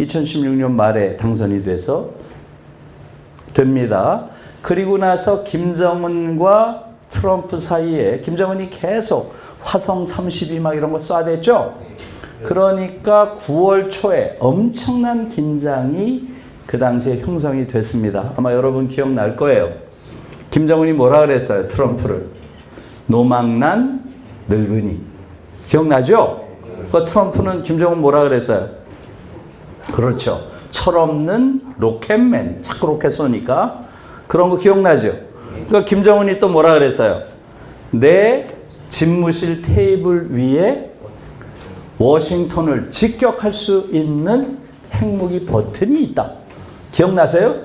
2016년 말에 당선이 됩니다. 그리고 나서 김정은과 트럼프 사이에 김정은이 계속 화성 32 막 이런 거 쏴댔죠. 그러니까 9월 초에 엄청난 긴장이 그 당시에 형성이 됐습니다. 아마 여러분 기억날 거예요. 김정은이 뭐라 그랬어요? 트럼프를. 노망난 늙은이. 기억나죠? 그 트럼프는 김정은 뭐라 그랬어요? 그렇죠. 철없는 로켓맨. 자꾸 로켓 쏘니까. 그런 거 기억나죠? 그러니까 김정은이 또 뭐라 그랬어요? 내 집무실 테이블 위에 워싱턴을 직격할 수 있는 핵무기 버튼이 있다. 기억나세요?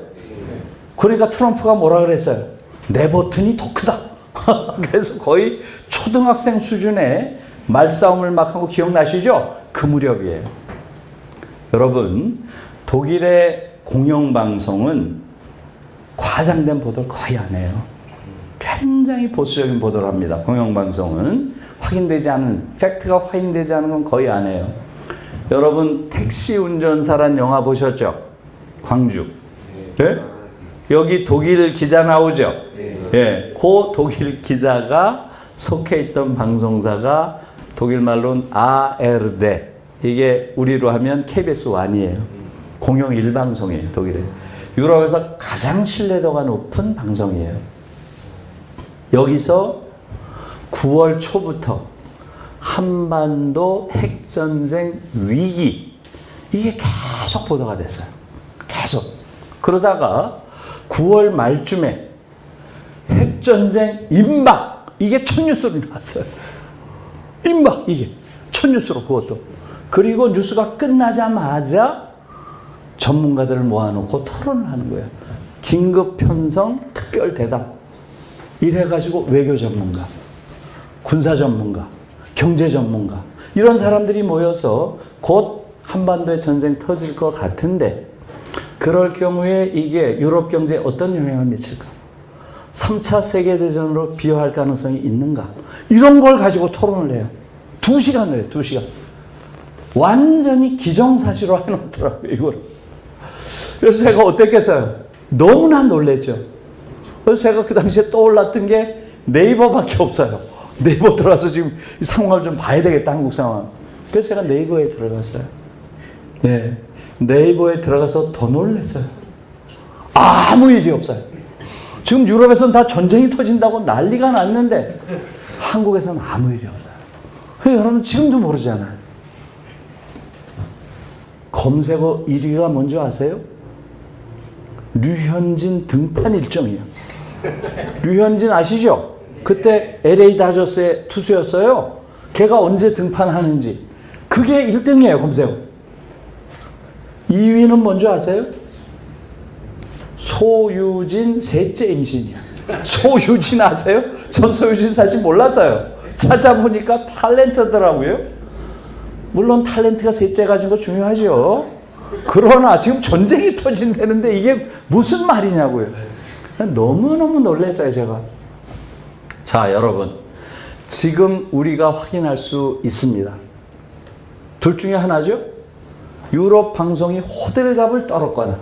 그러니까 트럼프가 뭐라 그랬어요? 내 버튼이 더 크다. 그래서 거의 초등학생 수준의 말싸움을 막 하고 기억나시죠? 그 무렵이에요. 여러분, 독일의 공영방송은 과장된 보도를 거의 안 해요. 굉장히 보수적인 보도를 합니다. 공영방송은 확인되지 않은, 팩트가 확인되지 않은 건 거의 안 해요. 여러분, 택시 운전사란 영화 보셨죠? 광주. 네? 여기 독일 기자 나오죠? 예. 그 독일 기자가 속해 있던 방송사가 독일 말로는 ARD. 이게 우리로 하면 KBS 1이에요. 공영 1방송이에요, 독일에. 유럽에서 가장 신뢰도가 높은 방송이에요. 여기서 9월 초부터 한반도 핵전쟁 위기, 이게 계속 보도가 됐어요. 계속. 그러다가 9월 말쯤에 핵전쟁 임박, 이게 첫 뉴스로 나왔어요. 임박, 이게 첫 뉴스로, 그것도. 그리고 뉴스가 끝나자마자 전문가들을 모아놓고 토론을 하는 거예요. 긴급 편성 특별 대담. 이래가지고 외교 전문가, 군사 전문가, 경제 전문가, 이런 사람들이 모여서 곧 한반도에 전쟁 터질 것 같은데, 그럴 경우에 이게 유럽 경제에 어떤 영향을 미칠까? 3차 세계대전으로 비화할 가능성이 있는가? 이런 걸 가지고 토론을 해요. 2시간을 해요, 2시간. 완전히 기정사실로 해놓더라고요, 이걸. 그래서 제가 어땠겠어요? 너무나 놀랬죠. 그래서 제가 그 당시에 떠올랐던 게 네이버밖에 없어요. 네이버 들어가서 지금 이 상황을 좀 봐야 되겠다, 한국 상황. 그래서 제가 네이버에 들어갔어요. 네. 네이버에 들어가서 더 놀랐어요. 아무 일이 없어요. 지금 유럽에서는 다 전쟁이 터진다고 난리가 났는데 한국에서는 아무 일이 없어요. 그래서 여러분 지금도 모르잖아요. 검색어 1위가 뭔지 아세요? 류현진 등판 일정이에요. 류현진 아시죠? 그때 LA 다저스의 투수였어요. 걔가 언제 등판하는지. 그게 1등이에요, 검색어. 2위는 뭔지 아세요? 소유진 셋째 임신이야. 소유진 아세요? 전 소유진 사실 몰랐어요. 찾아보니까 탤런트더라고요. 물론 탤런트가 셋째 가진 거 중요하죠. 그러나 지금 전쟁이 터진다는데 이게 무슨 말이냐고요. 너무너무 놀랐어요, 제가. 자, 여러분. 지금 우리가 확인할 수 있습니다. 둘 중에 하나죠. 유럽 방송이 호들갑을 떨었거나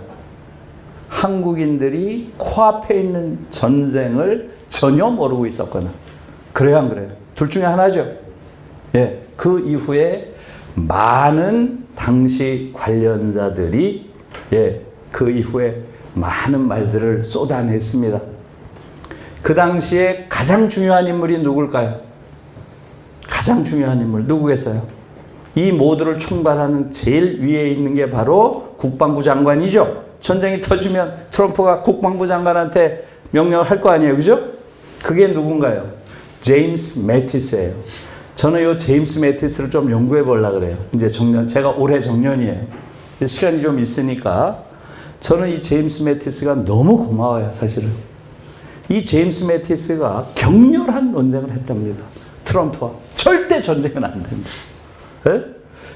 한국인들이 코앞에 있는 전쟁을 전혀 모르고 있었거나. 그래요, 안 그래요? 둘 중에 하나죠. 예. 그 이후에 많은 당시 관련자들이 그 이후에 많은 말들을 쏟아냈습니다. 그 당시에 가장 중요한 인물이 누굴까요? 가장 중요한 인물 누구겠어요? 이 모두를 총괄하는 제일 위에 있는 게 바로 국방부 장관이죠. 전쟁이 터지면 트럼프가 국방부 장관한테 명령을 할 거 아니에요, 그죠? 그게 누군가요? 제임스 매티스예요. 저는 이 제임스 매티스를 좀 연구해 보려고 그래요. 이제 정년, 제가 올해 정년이에요. 시간이 좀 있으니까. 저는 이 제임스 매티스가 너무 고마워요, 사실은. 이 제임스 매티스가 격렬한 논쟁을 했답니다. 트럼프와. 절대 전쟁은 안 된다. 네?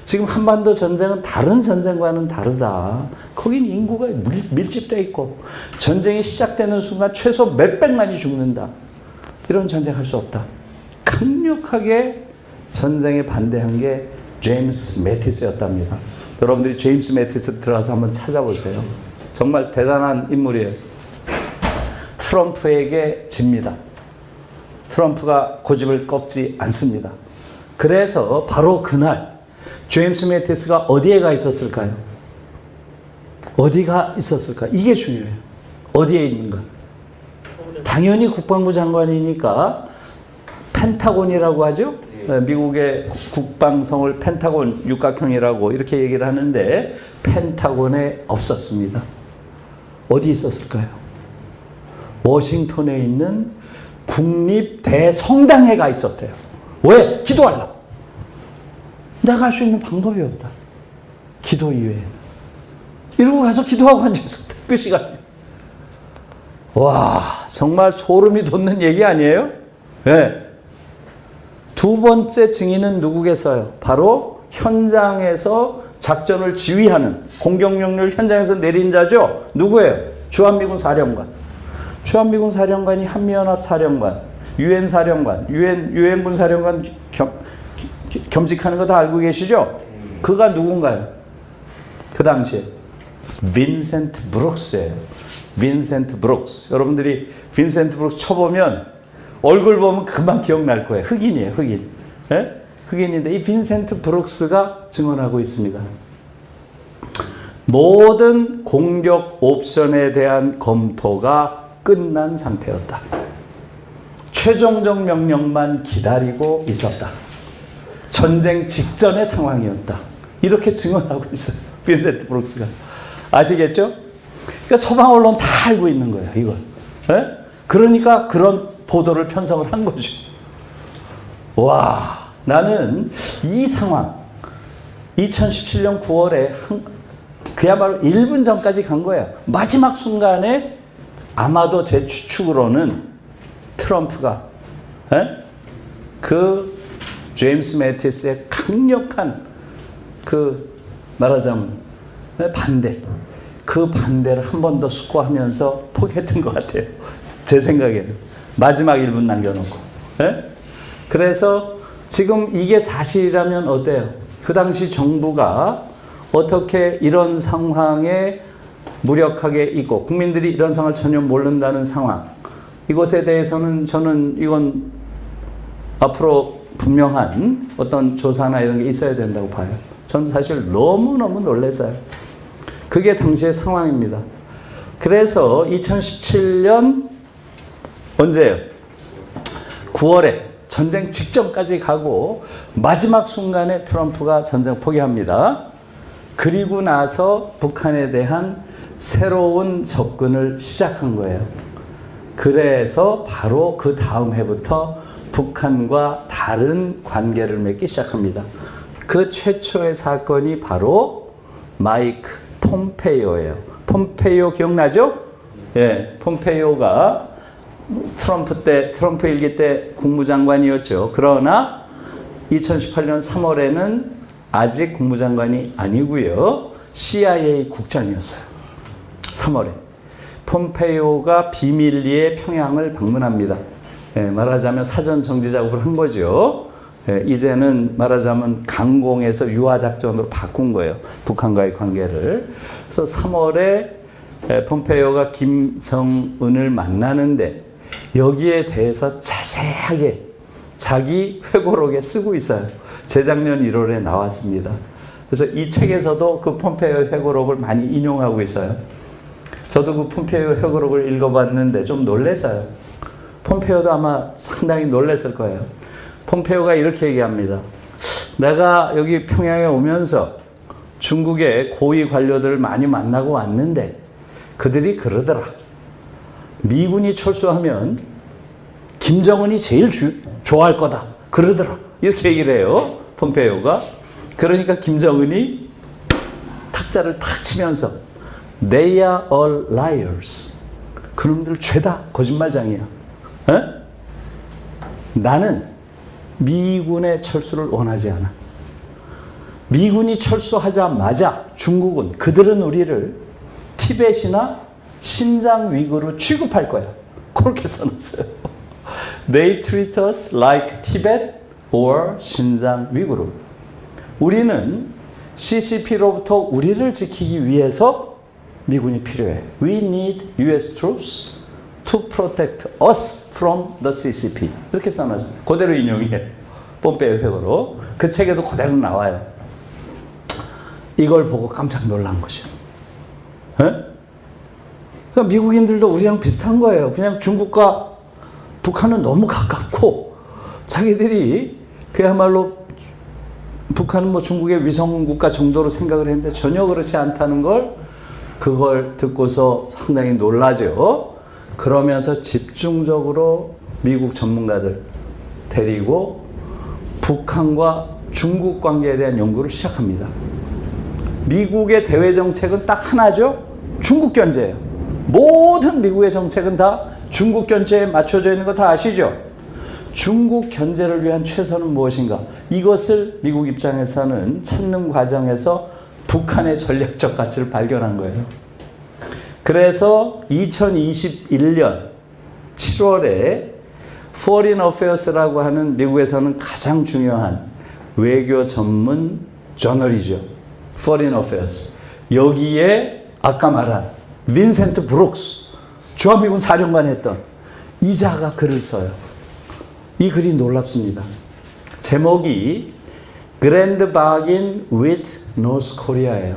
지금 한반도 전쟁은 다른 전쟁과는 다르다. 거긴 인구가 밀집되어 있고 전쟁이 시작되는 순간 최소 몇백만이 죽는다. 이런 전쟁할 수 없다. 강력하게 전쟁에 반대한 게 제임스 매티스였답니다. 여러분들이 제임스 매티스 들어가서 한번 찾아보세요. 정말 대단한 인물이에요. 트럼프에게 집니다. 트럼프가 고집을 꺾지 않습니다. 그래서 바로 그날 제임스 매티스가 어디에 가 있었을까요? 어디가 있었을까? 이게 중요해요. 어디에 있는가? 당연히 국방부 장관이니까 펜타곤이라고 하죠. 미국의 국방성을 펜타곤 육각형이라고 이렇게 얘기를 하는데 펜타곤에 없었습니다. 어디 있었을까요? 워싱턴에 있는 국립대성당에 가 있었대요. 왜? 기도하려고. 내가 할 수 있는 방법이 없다. 기도 이외에는. 이러고 가서 기도하고 앉아있었대. 그 시간에. 와, 정말 소름이 돋는 얘기 아니에요? 네. 두 번째 증인은 누구겠어요? 바로 현장에서 작전을 지휘하는 공격명령을 현장에서 내린 자죠? 누구예요? 주한미군 사령관. 주한미군 사령관이 한미연합 사령관, 유엔 사령관, 유엔군 사령관 겸직하는 거 다 알고 계시죠? 그가 누군가요? 그 당시에 빈센트 브룩스예요. 빈센트 브룩스. 여러분들이 빈센트 브룩스 쳐보면 얼굴 보면 금방 기억날 거예요. 흑인이에요, 흑인. 네? 흑인인데 이 빈센트 브룩스가 증언하고 있습니다. 모든 공격 옵션에 대한 검토가 끝난 상태였다. 최종적 명령만 기다리고 있었다. 전쟁 직전의 상황이었다. 이렇게 증언하고 있어요. 빈센트 브룩스가. 아시겠죠? 그러니까 서방 언론 다 알고 있는 거예요, 이걸. 네? 그러니까 그런 보도를 편성을 한 거죠. 와, 나는 이 상황, 2017년 9월에 그야말로 1분 전까지 간 거예요. 마지막 순간에 아마도 제 추측으로는 트럼프가 그 제임스 매티스의 강력한 그 말하자면 반대, 그 반대를 한 번 더 숙고하면서 포기했던 것 같아요. 제 생각에는. 마지막 1분 남겨놓고. 그래서 지금 이게 사실이라면 어때요? 그 당시 정부가 어떻게 이런 상황에 무력하게 있고 국민들이 이런 상황을 전혀 모른다는 상황, 이것에 대해서는 저는 이건 앞으로 분명한 어떤 조사나 이런 게 있어야 된다고 봐요. 저는 사실 너무너무 놀랐어요. 그게 당시의 상황입니다. 그래서 2017년 언제예요? 9월에 전쟁 직전까지 가고 마지막 순간에 트럼프가 전쟁 포기합니다. 그리고 나서 북한에 대한 새로운 접근을 시작한 거예요. 그래서 바로 그 다음 해부터 북한과 다른 관계를 맺기 시작합니다. 그 최초의 사건이 바로 마이크 폼페이오예요. 폼페이오 기억나죠? 예, 폼페이오가 트럼프 일기 때 국무장관이었죠. 그러나 2018년 3월에는 아직 국무장관이 아니고요. CIA 국장이었어요. 3월에. 폼페이오가 비밀리에 평양을 방문합니다. 예, 말하자면 사전 정지 작업을 한 거죠. 예, 이제는 말하자면 강공에서 유화작전으로 바꾼 거예요. 북한과의 관계를. 그래서 3월에 폼페이오가 김정은을 만나는데 여기에 대해서 자세하게 자기 회고록에 쓰고 있어요. 재작년 1월에 나왔습니다. 그래서 이 책에서도 그 폼페이오 회고록을 많이 인용하고 있어요. 저도 그 폼페이오 회고록을 읽어봤는데 좀 놀랐어요. 폼페이오도 아마 상당히 놀랐을 거예요. 폼페이오가 이렇게 얘기합니다. 내가 여기 평양에 오면서 중국의 고위 관료들을 많이 만나고 왔는데 그들이 그러더라. 미군이 철수하면 김정은이 제일 좋아할 거다. 그러더라. 이렇게 얘기를 해요. 폼페이오가. 그러니까 김정은이 탁자를 탁 치면서 They are all liars. 그놈들 죄다 거짓말장이야. 에? 나는 미군의 철수를 원하지 않아. 미군이 철수하자마자 중국은 그들은 우리를 티벳이나 신장 위구르 취급할 거야. 그렇게 써놨어요. They treat us like Tibet or 신장 위구르. 우리는 CCP로부터 우리를 지키기 위해서 미군이 필요해. We need US troops to protect us from the CCP. 이렇게 써놨어요. 그대로 인용해. 폼페이오 회고로. 그 책에도 그대로 나와요. 이걸 보고 깜짝 놀란 거죠. 그러니까 미국인들도 우리랑 비슷한 거예요. 그냥 중국과 북한은 너무 가깝고 자기들이 그야말로 북한은 뭐 중국의 위성국가 정도로 생각을 했는데 전혀 그렇지 않다는 걸 그걸 듣고서 상당히 놀라죠. 그러면서 집중적으로 미국 전문가들 데리고 북한과 중국 관계에 대한 연구를 시작합니다. 미국의 대외 정책은 딱 하나죠. 중국 견제예요. 모든 미국의 정책은 다 중국 견제에 맞춰져 있는 거 다 아시죠? 중국 견제를 위한 최선은 무엇인가? 이것을 미국 입장에서는 찾는 과정에서 북한의 전략적 가치를 발견한 거예요. 그래서 2021년 7월에 Foreign Affairs라고 하는 미국에서는 가장 중요한 외교 전문 저널이죠. Foreign Affairs. 여기에 아까 말한 빈센트 브룩스, 주한미군 사령관 했던 이자가 글을 써요. 이 글이 놀랍습니다. 제목이 Grand Bargain with North Korea예요.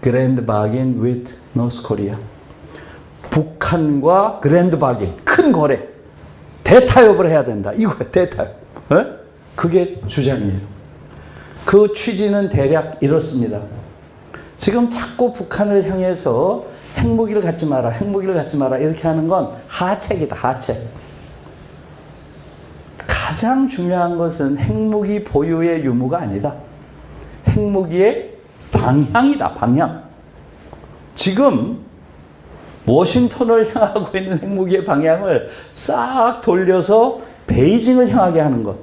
Grand Bargain with North Korea. 북한과 그랜드 바긴, 큰 거래, 대타협을 해야 된다. 이거야, 대타협. 에? 그게 주장이에요. 그 취지는 대략 이렇습니다. 지금 자꾸 북한을 향해서 핵무기를 갖지 마라, 핵무기를 갖지 마라 이렇게 하는 건 하책이다, 하책. 가장 중요한 것은 핵무기 보유의 유무가 아니다. 핵무기의 방향이다, 방향. 지금 워싱턴을 향하고 있는 핵무기의 방향을 싹 돌려서 베이징을 향하게 하는 것.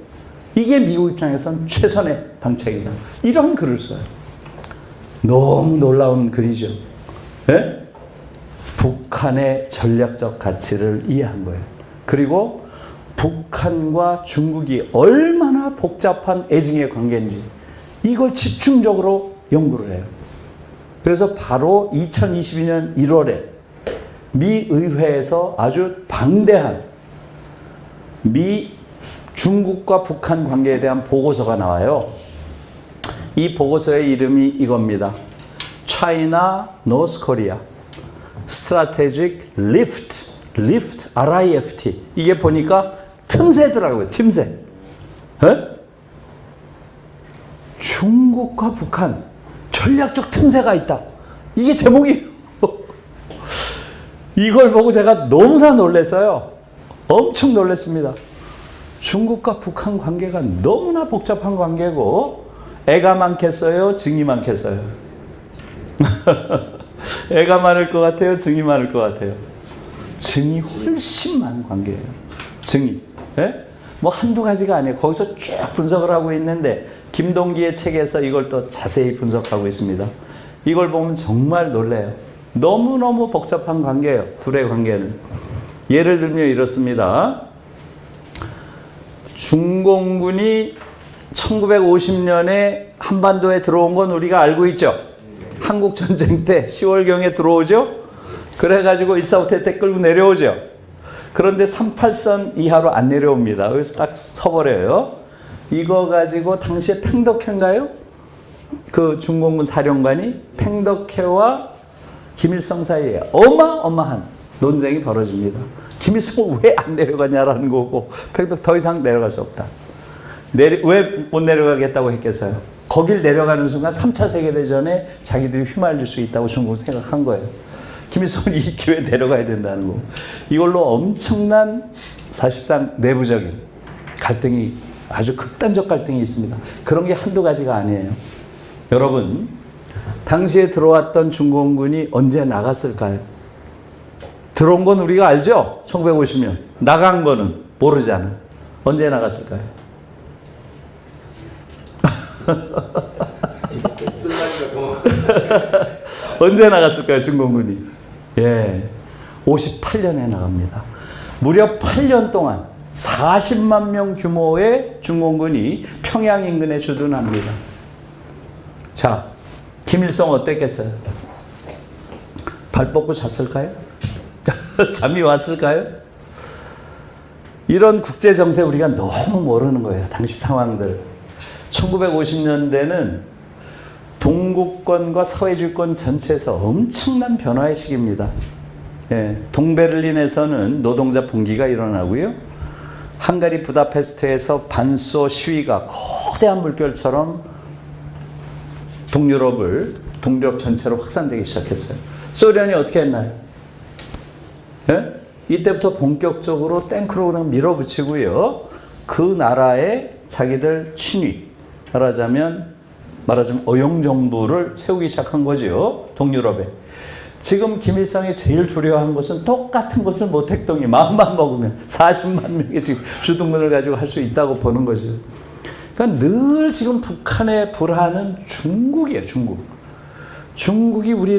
이게 미국 입장에서는 최선의 방책이다. 이런 글을 써요. 너무 놀라운 글이죠. 네? 북한의 전략적 가치를 이해한 거예요. 그리고 북한과 중국이 얼마나 복잡한 애증의 관계인지 이걸 집중적으로 연구를 해요. 그래서 바로 2022년 1월에 미 의회에서 아주 방대한 미 중국과 북한 관계에 대한 보고서가 나와요. 이 보고서의 이름이 이겁니다. China North Korea Strategic Rift, RIFT. 이게 보니까 틈새더라고요. 틈새. 에? 중국과 북한 전략적 틈새가 있다. 이게 제목이에요. 이걸 보고 제가 너무나 놀랐어요. 엄청 놀랐습니다. 중국과 북한 관계가 너무나 복잡한 관계고 애가 많겠어요? 증이 많겠어요? 애가 많을 것 같아요? 증이 많을 것 같아요? 증이 훨씬 많은 관계예요. 증이. 네? 뭐 한두 가지가 아니에요. 거기서 쭉 분석을 하고 있는데 김동기의 책에서 이걸 또 자세히 분석하고 있습니다. 이걸 보면 정말 놀라요. 너무너무 복잡한 관계예요. 둘의 관계는. 예를 들면 이렇습니다. 중공군이 1950년에 한반도에 들어온 건 우리가 알고 있죠. 한국전쟁 때 10월경에 들어오죠. 그래가지고 145태 때 끌고 내려오죠. 그런데 38선 이하로 안 내려옵니다. 그래서 딱 서버려요. 이거 가지고 당시에 팽덕회인가요? 그 중공군 사령관이 팽덕회와 김일성 사이에 어마어마한 논쟁이 벌어집니다. 김일성은 왜 안 내려가냐라는 거고 팽덕 더 이상 내려갈 수 없다. 왜 못 내려가겠다고 했겠어요? 거길 내려가는 순간 3차 세계대전에 자기들이 휘말릴 수 있다고 중국은 생각한 거예요. 김일성은 이 기회에 내려가야 된다는 거. 이걸로 엄청난 사실상 내부적인 갈등이 아주 극단적 갈등이 있습니다. 그런 게 한두 가지가 아니에요. 여러분, 당시에 들어왔던 중공군이 언제 나갔을까요? 들어온 건 우리가 알죠? 1950년. 나간 거는 모르잖아. 언제 나갔을까요? 언제 나갔을까요, 중공군이? 예, 58년에 나갑니다. 무려 8년 동안 40만 명 규모의 중공군이 평양 인근에 주둔합니다. 자, 김일성 어땠겠어요? 발 뻗고 잤을까요? 잠이 왔을까요? 이런 국제 정세 우리가 너무 모르는 거예요. 당시 상황들. 1950년대는 동구권과 서해주권 전체에서 엄청난 변화의 시기입니다. 예, 동베를린에서는 노동자 봉기가 일어나고요. 헝가리 부다페스트에서 반소 시위가 거대한 물결처럼 동유럽을 동유럽 전체로 확산되기 시작했어요. 소련이 어떻게 했나요? 예? 이때부터 본격적으로 탱크로 그냥 밀어붙이고요. 그 나라에 자기들 친위, 말하자면 어용정부를 세우기 시작한 거죠. 동유럽에. 지금 김일성이 제일 두려워한 것은 똑같은 것을 모택동이 마음만 먹으면 40만 명이 지금 주둔군을 가지고 할 수 있다고 보는 거죠. 그러니까 늘 지금 북한의 불안은 중국이에요. 중국이 우리를